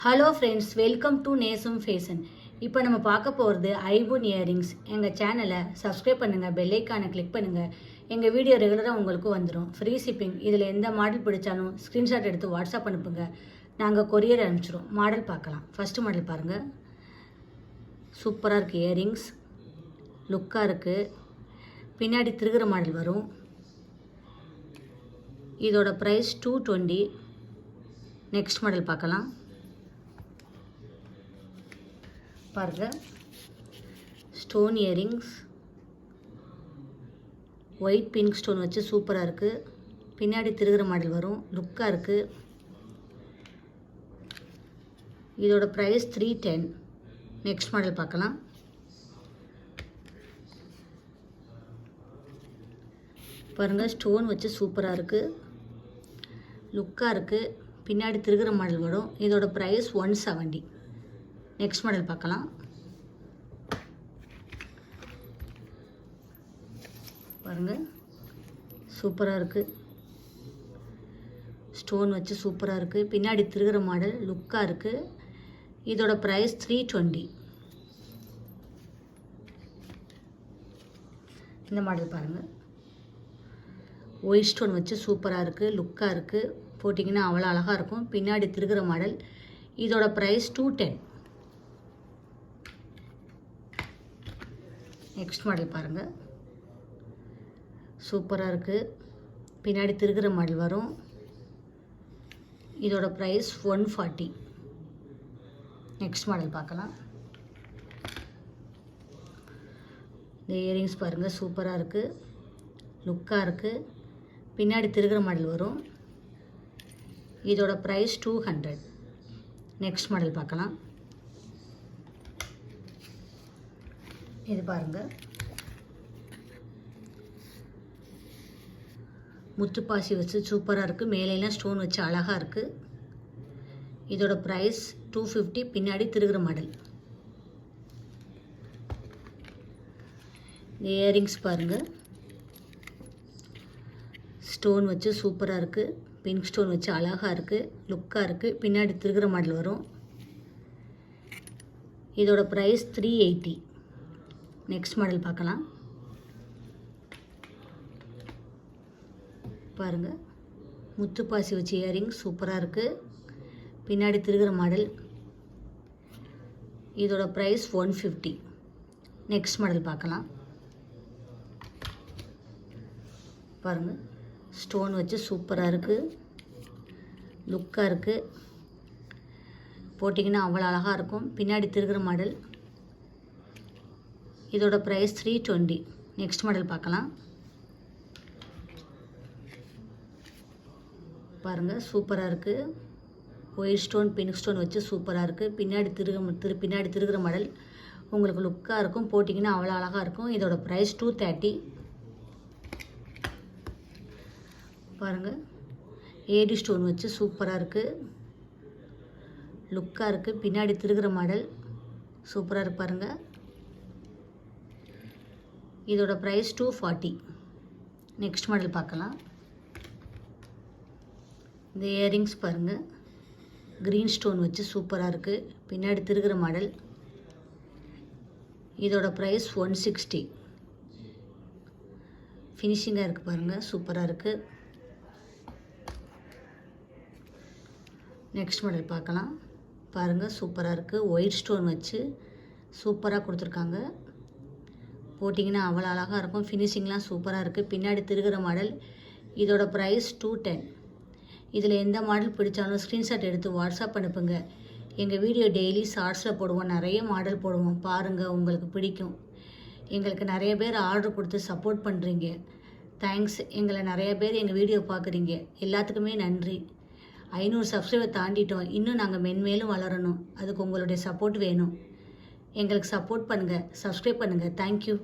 Hello friends, welcome to நேசம் fashion. இப்போ நம்ம பார்க்க போகிறது ஐபோன் இயரிங்ஸ். எங்கள் சேனலை சப்ஸ்கிரைப் பண்ணுங்கள், பெல்லைக்கானை கிளிக் பண்ணுங்கள். எங்கள் வீடியோ ரெகுலராக உங்களுக்கு வந்துடும். Free shipping. இதில் எந்த மாடல் பிடிச்சாலும் ஸ்க்ரீன்ஷாட் எடுத்து வாட்ஸ்அப் அனுப்புங்க, நாங்கள் கொரியர் அனுப்பிச்சிடுவோம். மாடல் பார்க்கலாம். ஃபஸ்ட்டு மாடல் பாருங்கள். சூப்பராக இருக்குது. இயரிங்ஸ் லுக்காக இருக்குது. பின்னாடி திருகிற மாடல் வரும். இதோட ப்ரைஸ் 220. நெக்ஸ்ட் மாடல் பார்க்கலாம். பாருங்க, stone earrings white pink stone வச்சு சூப்பராக இருக்குது. பின்னாடி திருகிற மாடல் வரும். லுக்காக இருக்குது. இதோட ப்ரைஸ் 310. நெக்ஸ்ட் மாடல் பார்க்கலாம். பாருங்கள், ஸ்டோன் வச்சு சூப்பராக இருக்குது. லுக்காக இருக்குது. பின்னாடி திருகிற மாடல் வரும். இதோட ப்ரைஸ் 170. நெக்ஸ்ட் மாடல் பார்க்கலாம். பாருங்கள், சூப்பராக இருக்குது. ஸ்டோன் வச்சு சூப்பராக இருக்குது. பின்னாடி திருகிற மாடல் லுக்காக இருக்குது. இதோட ப்ரைஸ் 320. இந்த மாடல் பாருங்கள். ஒயிட் ஸ்டோன் வச்சு சூப்பராக இருக்குது. லுக்காக இருக்குது. போட்டிங்கன்னா அவ்வளோ அழகாக இருக்கும். பின்னாடி திருகிற மாடல். இதோட ப்ரைஸ் 210. நெக்ஸ்ட் மாடல் பாருங்கள். சூப்பராக இருக்குது. பின்னாடி திருகிற மாடல் வரும். இதோட ப்ரைஸ் 140. நெக்ஸ்ட் மாடல் பார்க்கலாம். இந்த இயரிங்ஸ் பாருங்கள், சூப்பராக இருக்குது. லுக்காக இருக்குது. பின்னாடி திருகிற மாடல் வரும். இதோட ப்ரைஸ் 200. நெக்ஸ்ட் மாடல் பார்க்கலாம். இது பாருங்கள், முத்துப்பாசி வச்சு சூப்பராக இருக்குது. மேலையெல்லாம் ஸ்டோன் வச்சு அழகாக இருக்குது. இதோட ப்ரைஸ் 250. பின்னாடி திருகிற மாடல். இந்த இயரிங்ஸ் பாருங்கள், ஸ்டோன் வச்சு சூப்பராக இருக்குது. பிங்க் ஸ்டோன் வச்சு அழகாக இருக்குது. லுக்காக இருக்குது. பின்னாடி திருகிற மாடல் வரும். இதோட ப்ரைஸ் 380. நெக்ஸ்ட் மாடல் பார்க்கலாம். பாருங்கள், முத்துப்பாசி வச்சு இயரிங் சூப்பராக இருக்குது. பின்னாடி திருகிற மாடல். இதோட ப்ரைஸ் 150. நெக்ஸ்ட் மாடல் பார்க்கலாம். பாருங்கள், ஸ்டோன் வச்சு சூப்பராக இருக்குது. லுக்காக இருக்குது. போட்டிங்கன்னா அவ்வளோ அழகாக இருக்கும். பின்னாடி திருகிற மாடல். இதோட ப்ரைஸ் 320. நெக்ஸ்ட் மாடல் பார்க்கலாம். பாருங்கள், சூப்பராக இருக்குது. ஒயிட் ஸ்டோன் பிங்க் ஸ்டோன் வச்சு சூப்பராக இருக்குது. பின்னாடி திருகிற மாடல். உங்களுக்கு லுக்காக இருக்கும். போட்டிங்கன்னா அவ்வளோ அழகாக இருக்கும். இதோட ப்ரைஸ் 230. பாருங்கள், ஏடி ஸ்டோன் வச்சு சூப்பராக இருக்குது. லுக்காக இருக்குது. பின்னாடி திருகிற மாடல் சூப்பராக இருக்கு. பாருங்கள், இதோட ப்ரைஸ் 240. நெக்ஸ்ட் மாடல் பார்க்கலாம். இந்த இயரிங்ஸ் பாருங்கள், க்ரீன் ஸ்டோன் வச்சு சூப்பராக இருக்குது. பின்னாடி திருகிற மாடல். இதோட ப்ரைஸ் 160. ஃபினிஷிங்காக இருக்குது. பாருங்கள், சூப்பராக இருக்குது. நெக்ஸ்ட் மாடல் பார்க்கலாம். பாருங்கள், சூப்பராக இருக்குது. ஒயிட் ஸ்டோன் வச்சு சூப்பராக கொடுத்துருக்காங்க. போட்டிங்கன்னா அவ்வளோ அழகாக இருக்கும். ஃபினிஷிங்லாம் சூப்பராக இருக்குது. பின்னாடி திருகிற மாடல். இதோட ப்ரைஸ் 210. இதில் எந்த மாடல் பிடிச்சாலும் ஸ்க்ரீன்ஷாட் எடுத்து வாட்ஸ்அப் அனுப்புங்க. எங்கள் வீடியோ டெய்லி ஷார்ட்ஸில் போடுவோம். நிறைய மாடல் போடுவோம். பாருங்கள், உங்களுக்கு பிடிக்கும். எங்களுக்கு நிறைய பேர் ஆர்டர் கொடுத்து சப்போர்ட் பண்ணுறீங்க. தேங்க்ஸ். எங்களை நிறைய பேர் எங்கள் வீடியோ பார்க்குறீங்க. எல்லாத்துக்குமே நன்றி. 500 சப்ஸ்கிரைபர் தாண்டிட்டோம். இன்னும் நாங்கள் மென்மேலும் வளரணும். அதுக்கு உங்களுடைய சப்போர்ட் வேணும். எங்களுக்கு சப்போர்ட் பண்ணுங்கள். சப்ஸ்கிரைப் பண்ணுங்கள். தேங்க்யூ.